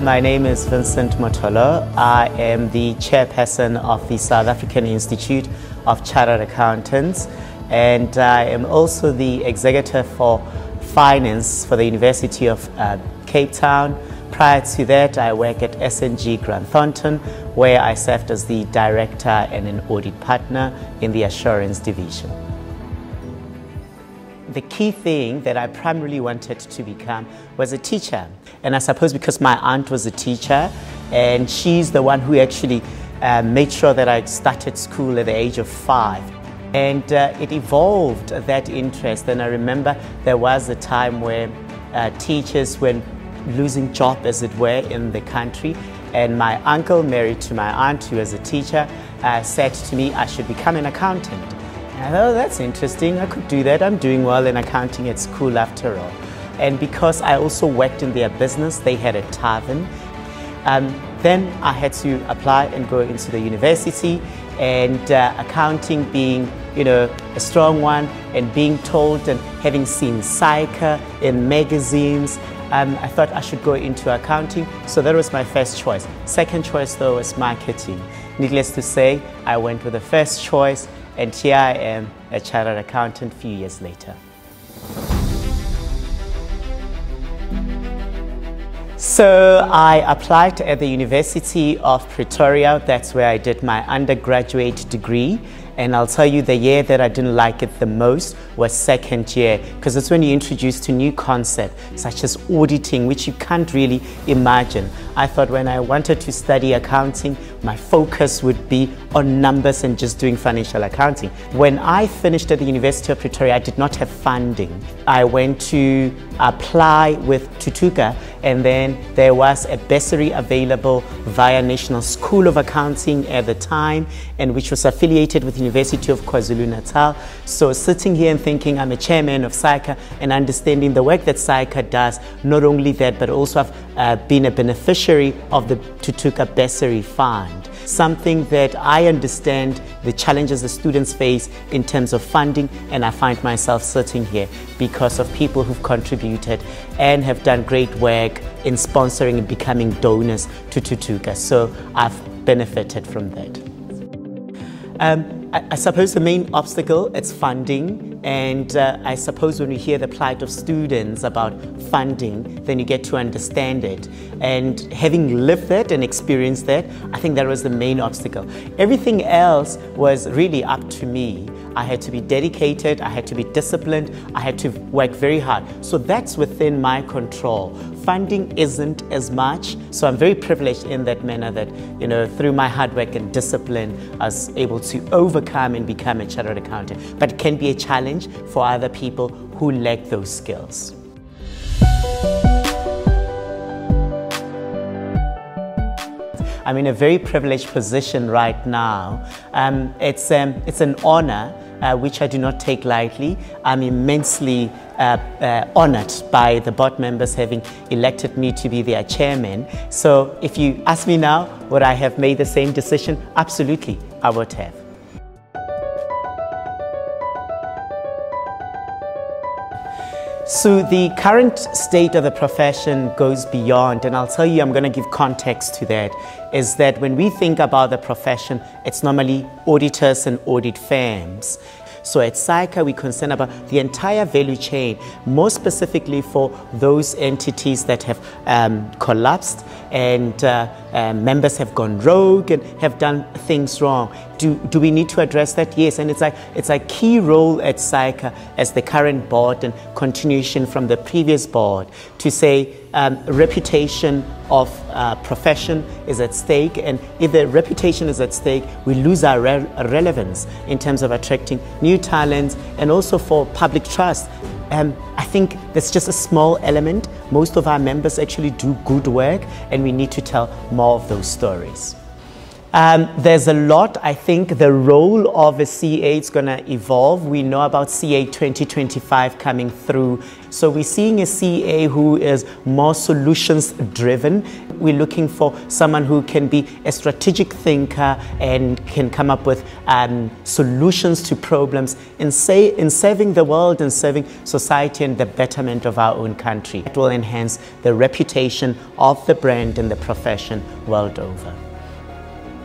My name is Vincent Motholo. I am the chairperson of the South African Institute of Chartered Accountants, and I am also the executive for finance for the University of Cape Town. Prior to that, I worked at S&G Grant Thornton, where I served as the director and an audit partner in the assurance division. The key thing that I primarily wanted to become was a teacher. And I suppose because my aunt was a teacher, and she's the one who actually made sure that I started school at the age of 5. And it evolved that interest. And I remember there was a time where teachers were losing job, as it were, in the country. And my uncle, married to my aunt, who was a teacher, said to me I should become an accountant. I thought, oh, that's interesting, I could do that. I'm doing well in accounting at school after all. And because I also worked in their business, they had a tavern. Then I had to apply and go into the university, and accounting being, a strong one, and being told and having seen SAICA in magazines, I thought I should go into accounting, so that was my first choice. Second choice though was marketing. Needless to say, I went with the first choice, and here I am, a chartered accountant a few years later. So I applied at the University of Pretoria. That's where I did my undergraduate degree. And I'll tell you, the year that I didn't like it the most was second year, because it's when you're introduced to new concepts such as auditing, which you can't really imagine. I thought when I wanted to study accounting, my focus would be on numbers and just doing financial accounting. When I finished at the University of Pretoria, I did not have funding. I went to apply with Tutuka, and then there was a bursary available via National School of Accounting at the time, and which was affiliated with the University of KwaZulu-Natal. So sitting here and thinking I'm a chairman of SAICA and understanding the work that SAICA does, not only that, but also I've been a beneficiary of the Tutuka Bursary Fund. Something that I understand the challenges the students face in terms of funding, and I find myself sitting here because of people who've contributed and have done great work in sponsoring and becoming donors to Tutuka. So I've benefited from that. I suppose the main obstacle is funding, and I suppose when we hear the plight of students about funding, then you get to understand it. And having lived that and experienced that, I think that was the main obstacle. Everything else was really up to me. I had to be dedicated, I had to be disciplined, I had to work very hard. So that's within my control. Funding isn't as much, so I'm very privileged in that manner that, through my hard work and discipline, I was able to overcome and become a chartered accountant. But it can be a challenge for other people who lack those skills. I'm in a very privileged position right now. It's an honor which I do not take lightly. I'm immensely honored by the board members having elected me to be their chairman. So if you ask me now, would I have made the same decision? Absolutely, I would have. So the current state of the profession goes beyond, and I'll tell you, I'm going to give context to that, is that when we think about the profession, it's normally auditors and audit firms. So at SAICA, we're concerned about the entire value chain, more specifically for those entities that have collapsed and members have gone rogue and have done things wrong. Do we need to address that? Yes, and it's a key role at SAICA as the current board and continuation from the previous board to say reputation of profession is at stake, and if the reputation is at stake, we lose our relevance in terms of attracting new talents and also for public trust. I think that's just a small element. Most of our members actually do good work, and we need to tell more of those stories. There's a lot. I think the role of a CA is going to evolve. We know about CA 2025 coming through. So we're seeing a CA who is more solutions driven. We're looking for someone who can be a strategic thinker and can come up with solutions to problems in serving the world and serving society and the betterment of our own country. It will enhance the reputation of the brand and the profession world over.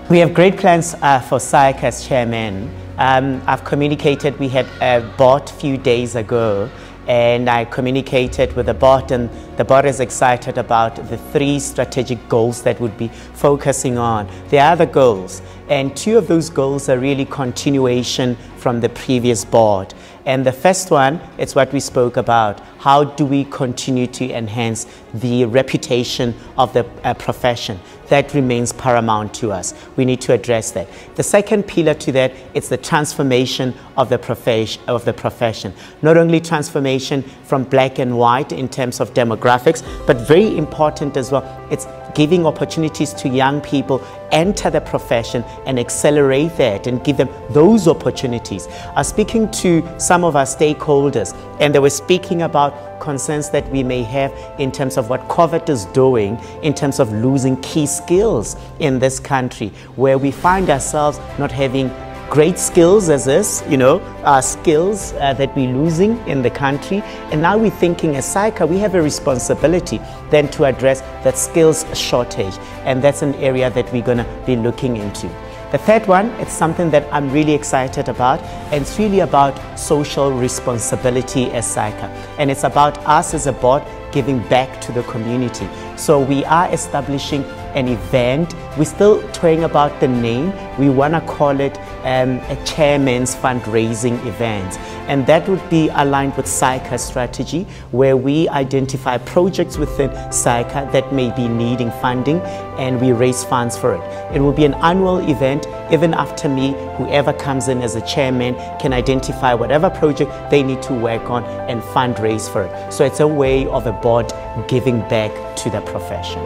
We have great plans for SAIC as chairman. I've communicated, we had a board a few days ago, and I communicated with the board, and the board is excited about the 3 strategic goals that would be focusing on. There are other goals, and 2 of those goals are really continuation from the previous board. And the first one, it's what we spoke about. How do we continue to enhance the reputation of the profession? That remains paramount to us. We need to address that. The second pillar to that, it's the transformation of the profession. Not only transformation from black and white in terms of demographics, but very important as well, it's giving opportunities to young people enter the profession and accelerate that and give them those opportunities. I was speaking to some of our stakeholders, and they were speaking about concerns that we may have in terms of what COVID is doing in terms of losing key skills in this country, where we find ourselves not having great skills as is, skills that we're losing in the country. And now we're thinking as SAICA, we have a responsibility then to address that skills shortage. And that's an area that we're gonna be looking into. The third one, it's something that I'm really excited about, and it's really about social responsibility as SAICA. And it's about us as a board giving back to the community. So we are establishing an event. We're still toying about the name. We want to call it a chairman's fundraising event. And that would be aligned with SAICA's strategy, where we identify projects within SAICA that may be needing funding, and we raise funds for it. It will be an annual event. Even after me, whoever comes in as a chairman can identify whatever project they need to work on and fundraise for it. So it's a way of a board giving back to the profession.